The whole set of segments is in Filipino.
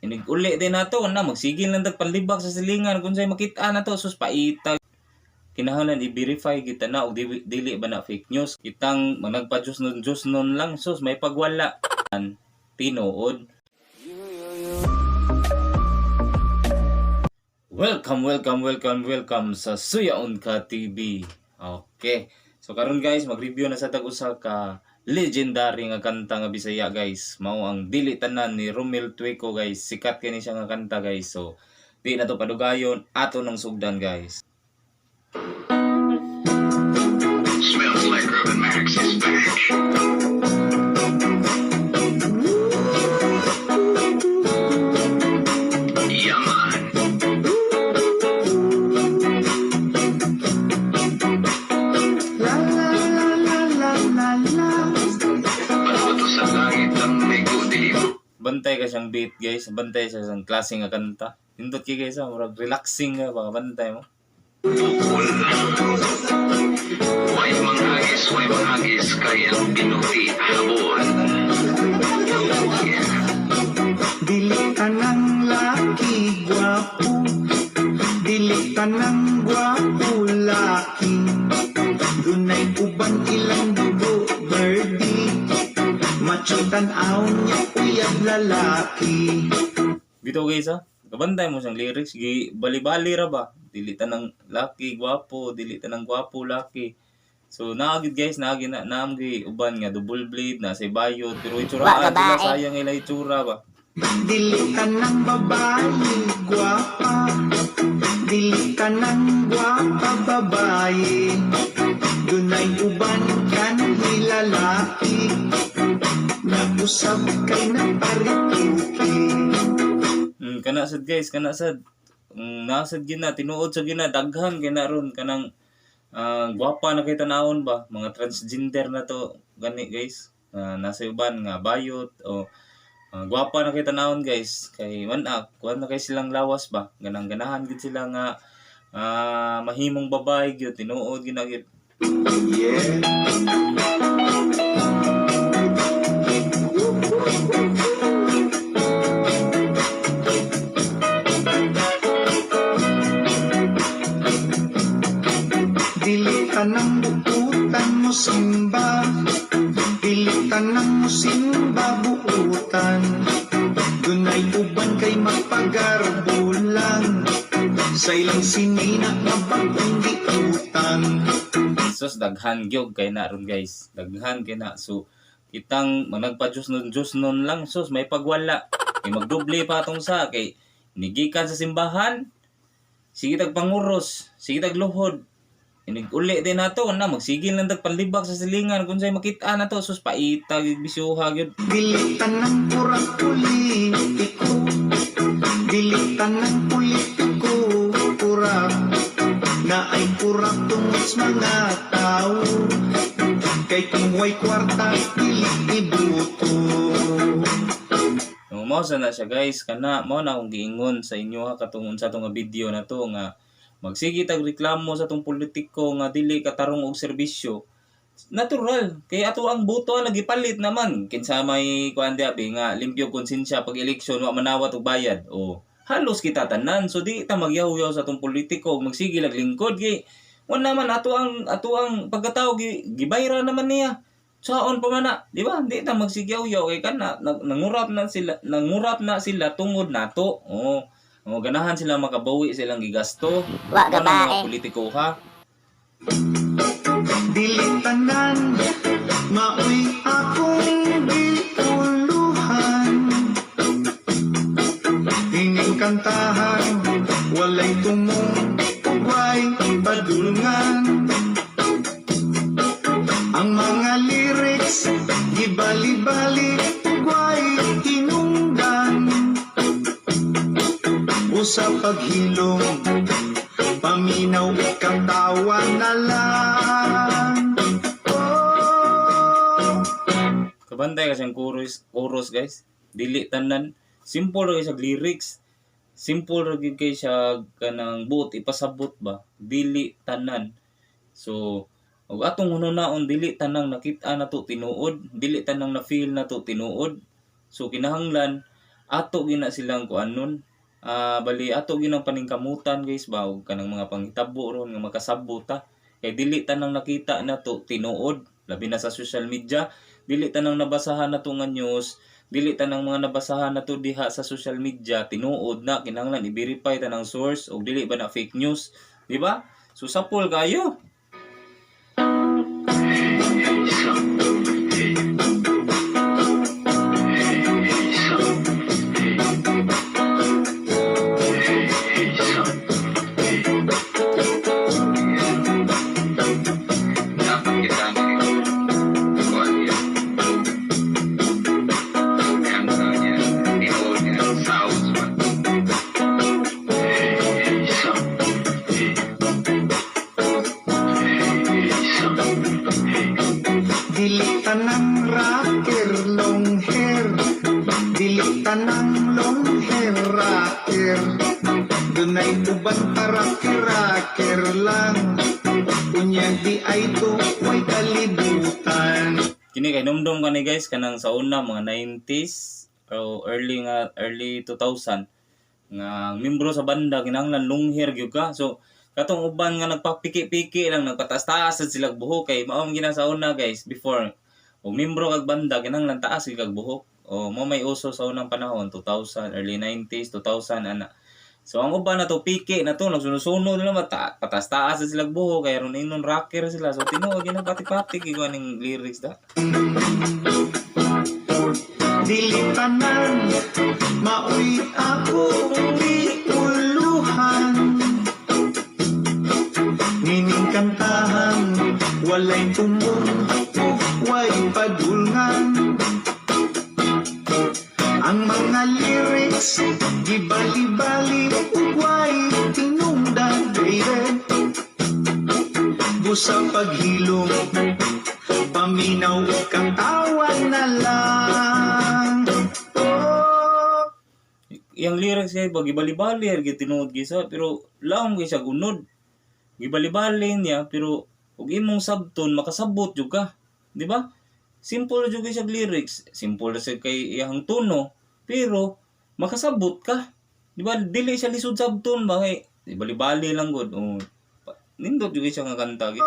Inig uli din nato na magsigil lang tag panlibak sa silingan kung say makita na to sus paita. Kinahanglan i-verify kita na og dili ba na fake news. Kitang nagpa-Diyos nun lang sus may pagwala. Tinuod. Welcome sa Suyaon Ka TV. Okay. So karon guys, mag-review na sa tag-usa ka legendary nga kanta nga Bisaya guys. Mao ang Dili Tanan ni Romel Tuico guys. Sikat kini siya nga kanta guys. So di na to padugayon, ato nang sugdan guys. Smells like Urban Max is back. Bantay ka siyang beat guys, bantay siya siyang klase nga kanta. Hindot kay guys, murag relaxing nga ba bantay mo. Bukol. Way manghagis kay ang pinuti habon. Dili ka ng laki gwapo, dili ka ng gwapo laki. Dunay uban ilang dugo birdie, machutan aon niya uyab lalaki. Bito guys ha, kabantay mo siyang lyrics, bali-bali ra ba? Dili tanang laki gwapo, dili tanang gwapo laki. So naagid guys, naagid na naamgi uban nga double blade na say bayot pero itsuraan sila sayang ila itsura ba. Dili ka ng babae gwapa, dili ka ng gwapa babae. Dunay uban kan lalaki, nag-usab kay na parituki. Kana sad guys, kana sad. Nasad gina tinuod sa gina daghan gina ron kanang gwapa na kay tanawon ba, mga transgender na to gani guys. Nasa uban nga bayot o gwapa na kay tanawon guys. Kay kuan na kay silang lawas ba. Ganang ganahan gid sila nga mahimong babae gyud tinuod gina gyud. Yeah. Dili ka ng buutan mo simba, dili ka ng simba buutan. Dunay uban kay magpagarbulan, sa ilang sinina nga bagong giutan. Sus daghan gyud kay na ron guys. Daghan kay na. So kitang nagpa-Diyos nun lang sus may pagwala. Kay magdoble pa atong sa kay nigikan sa simbahan. Sige tag panguros, sige tag luhod. Inig uli din nato na magsigil lang tag panlibak sa silingan kung say makita na to sus paita bisyuha gyud. Dili tanang purang politiko, dili tanang politiko pura, na ay pura tungos mga tao, kay kung way kwarta dili ibuto. Mao na siya guys, kana mao na akong giingon sa inyo ha katungod sa atong video na to nga magsige tag reklamo sa atong politiko nga dili katarong og serbisyo. Natural kay ato ang boto nagipalit naman kinsa may kuan diabi nga limpyo konsensya pag eleksyon wa manawat og bayad. O halos kita tanan so di ta magyaw-yaw sa atong politiko magsige lag lingkod kay wa naman ato ang pagkatao gibayra naman niya. Saon pa man na, di ba? Di ta magsigyaw-yaw kay kana nangurap na sila tungod nato. O ganahan sila makabawi silang gigasto. Wa ka ba mga politiko ha. Dili tanan maoy akong giuluhan, hinging kantahan walay tumong way padulungan. Ang mga lyrics gibali-bali way hinungdan, usa paghilom paminaw ikatawa na lang. Oh. Kabantay kasi ang chorus guys. Dili tanan. Simple ra sa lyrics. Simple ra gid kay siya kanang buot ipasabot ba. Dili tanan. So ug atong hunaon dili tanang nakita na to tinuod, dili tanang na feel na to tinuod. So kinahanglan ato gina silang kuanon. Bali ato ginang paningkamutan guys ba og kanang mga panghitabo ron nga makasabot ta. Kay dili tanang nakita nato tinuod labi na sa social media, dili tanang nabasahan nato nga news, dili tanang mga nabasahan nato diha sa social media tinuod na kinahanglan i-verify tanang source og dili ba na fake news, di ba? So sapol kayo. Dapat kita kuan yan. Kanta niya, tinuod niya, sounds man. Dili tanang rocker long hair, dili tanang long hair rocker. Dunay uban para rocker lang, unya di ay to way kalibutan. Kini kay numdum kani guys kanang sa una mga 90s o early 2000 nga membro sa banda kinahanglan long hair gyud ka. So katong uban nga nagpapiki-piki lang nagpataas-taas sad sila buhok kay mao ang sa una guys before. Og membro kag banda kinahanglan taas gyud kag buhok. O mo may uso sa unang panahon 2000 early 90s 2000 ana. So ang uban na to piki na to nagsuno-suno nila patas-taas sa sila buhok kay ron inon rocker sila. So tinuod gyud pati-pati gyud ning lyrics da. Dili tanan maoy ako di uluhan, nining kantahan walay tumbong ug way padulngan. Ang mga lyrics gibali-bali ug way tinungdan baby. Busa paghilom paminaw kang tawan na lang. Oh. Yang lyrics kay gibali-bali gyud tinuod gisa pero laom gyud siya gunod. Gibali-bali niya pero ug imong sabton makasabot jud ka, di ba? Simple jud siya lyrics, simple sa kay iyang tono pero makasabot ka. Di ba? Dili siya lisod sabton ba kay bali-bali lang gud. Oh, nindot jud siya nga kanta gyud.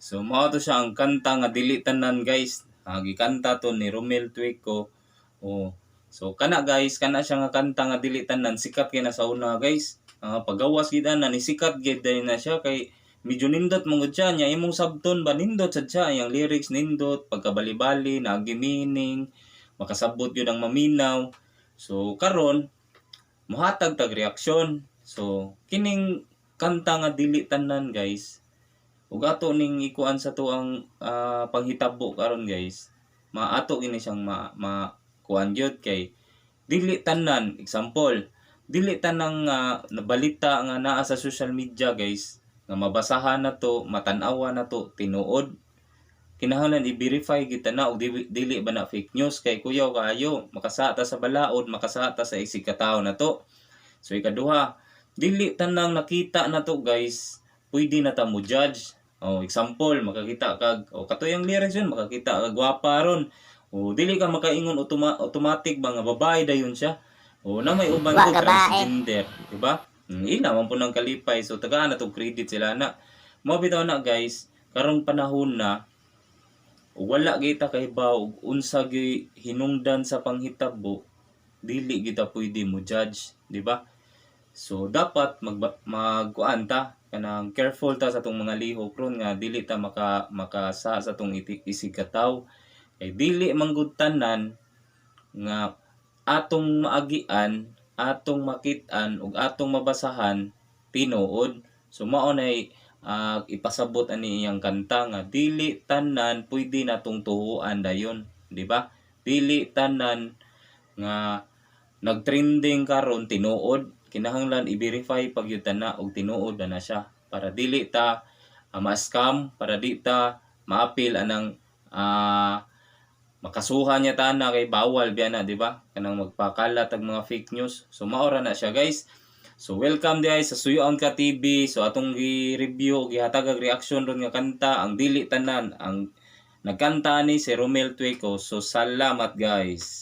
So mao to siya ang kanta nga dili tanan guys. Gikanta to ni Romel Tuico. Oh. So kana guys, kana siya nga kanta nga dili tanan sikat kay na sa una guys. Pagawas gid na ni sikat gid dahil na siya kay medyo nindot mong siya nya imong sabton ba nindot sad siya yang lyrics nindot pagkabali-bali nagi meaning makasabot yun ang maminaw. So karon mohatag tag reaksyon. So kining kanta nga dili tanan guys ug ato ning ikuan sa to ang panghitabo karon guys maato gini siyang kuan gyud kay dili tanan example dili tanang nabalita nga naa sa social media guys nga mabasahan na to matan-awan na to tinuod kinahanglan i-verify kita na og dili ba na fake news kay kuyaw kaayo makasata sa balaod makasata sa isig ka tawo na to. So ikaduha dili tanang nakita na to guys pwede na ta mo judge. Example makakita kag katuyang lyrics yun makakita kag gwapa ron dili ka makaingon automatic ba nga babae dayon siya na may uban ko transgender, di ba? Ina man po nang kalipay so tagaan na tong credit sila na mo bitaw na guys karong panahon na wala kita kahibaw og unsa gyud hinungdan sa panghitabo dili kita pwede mo judge, di ba? So dapat magkuan ta kanang careful ta sa tong mga lihok ron nga dili ta makasa sa tong isig kataw kay dili manggud tanan nga atong maagian, atong makit-an ug atong mabasahan tinuod. So mao nay ipasabot ani iyang kanta nga dili tanan pwede natong tuhuan dayon, di ba? Dili tanan nga nagtrending karon tinuod, kinahanglan i-verify pag yun na og tinuod na siya para dili ta ma-scam, para di ta maapil anang makasuhan niya tana kay bawal biya na, di ba? Kanang magpakalat ang mga fake news. So maora na siya, guys. So welcome guys sa Suyoon Ka TV. So atong gi-review, gihatag og reaction ron nga kanta ang dili tanan ang nagkanta ni si Romel Tueco. So salamat guys.